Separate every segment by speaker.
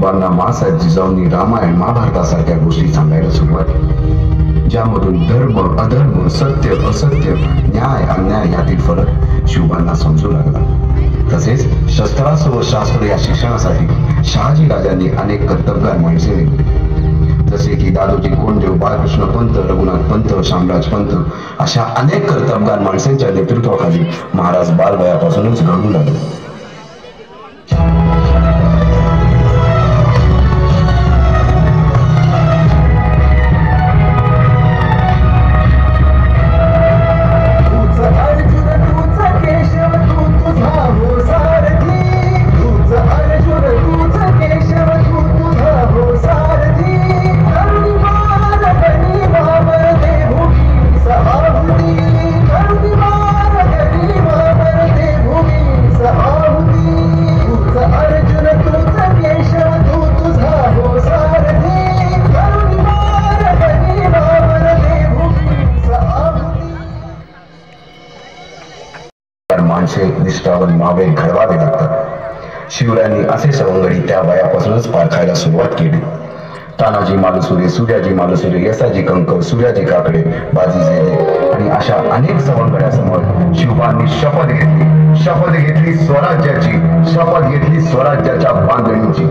Speaker 1: शिवबांना माँसाहेब जिजाऊंनी रामायण महाभारतासारख्या गोष्टी सांगायला सुरुवात केली, ज्यामधून धर्म अधर्म, सत्य असत्य, न्याय अन्याय यातील फरक शिवबांना समजू लागला. तसेच शस्त्रास्त्र व शास्त्र या शिक्षणासाठी शहाजी राजांनी अनेक कर्तबगार माणसे नेमली, जसे की दादोजी कोंडदेव, बाळकृष्ण पंत, रघुनाथ पंत, शामराज पंत अशा अनेक कर्तबगार माणसांच्या नेतृत्वाखाली महाराज बालवयापासूनच घडू लागले. माणसे निष्ठावंत मावे घडवावे लागतात. शिवरायांनी असे सवंगडी त्या वयापासूनच पारखायला सुरुवात केली. तानाजी मालुसरे, सूर्याजी मालुसरे, यसाजी कंक, सूर्याजी काकडे, बाजी जेले आणि अशा अनेक सवंगड्यासमोर शिवबांनी शपथ घेतली स्वराज्याच्या बांधणीची.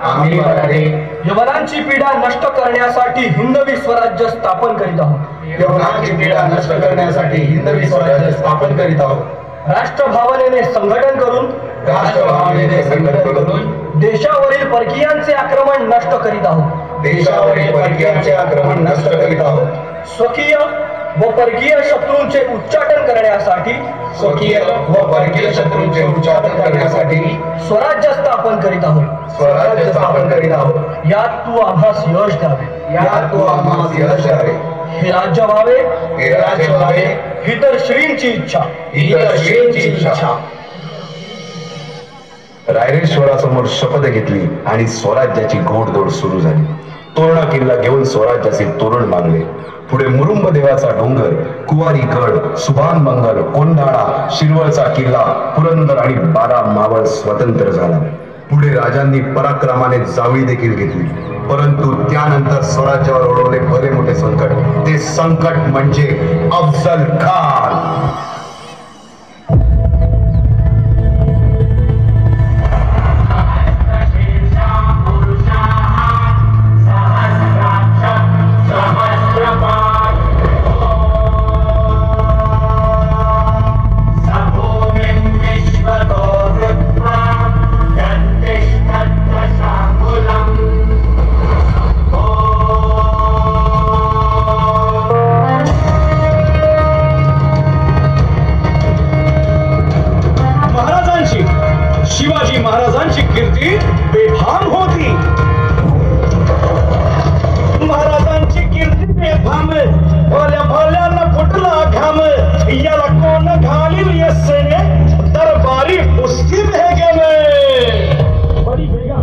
Speaker 2: आम्ही मराठे यवनांची पीडा नष्ट करण्यासाठी हिंदवी स्वराज्य स्थापन करीत आहोत. राष्ट्रभावनेने संघटन करून देशावरील परकीयांचे आक्रमण नष्ट करीत आहोत. स्वकीय व परकीय शत्रूंचे उच्चाटन करण्यासाठी स्वराज्य स्थापन करीत आहोत. यात तू आम्हास यश द्यावे. हे राज्य व्हावे ही तर श्रींची इच्छा.
Speaker 1: रायरेश्वरासमोर शपथ घेतली आणि स्वराज्याची घोडदौड सुरू झाली. तोरणा किल्ला घेऊन स्वराज्याचे तोरण मागले. पुढे मुरुंब देवाचा डोंगर, कुवारी गड, सुभान मंगल, कोंढाणा, शिरवळचा किल्ला, पुरंदर आणि 12 मावळ स्वतंत्र झाला. पुढे राजांनी पराक्रमाने जावळी देखील घेतली. परंतु त्यानंतर स्वराज्यावर ओढवले भले मोठे संकट. ते संकट म्हणजे अफजल खान.
Speaker 2: शिवाजी महाराजांची कीर्ती बेफाम होती. महाराजांची कीर्ती बेफाम, भल्या भल्याला फुटला घाम. याला कोण घालील येसेने दरबारी कुस्ती भेगेने. बडी बेगम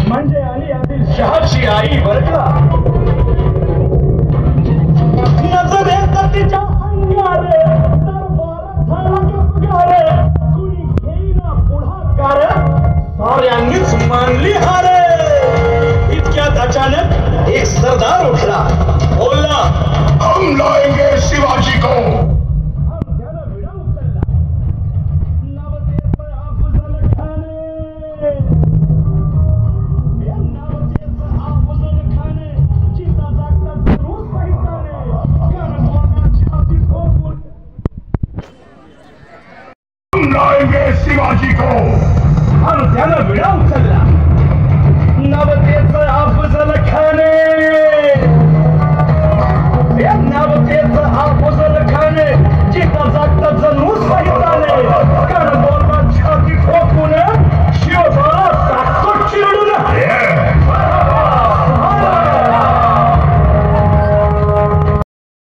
Speaker 2: म्हणजे आली आदिलशहाची आई बरका. नजरेत तिच्या अंगारे दरबार झाला गपगारे. कुणी घेईना पुढाकार, साऱ्यांनीच मानली हारे. इतक्यात अचानक एक सरदार उठला, बोलला, हम लाएंगे शिवाजी को. शिवाजी को. आणि त्यानं विडा उचलला.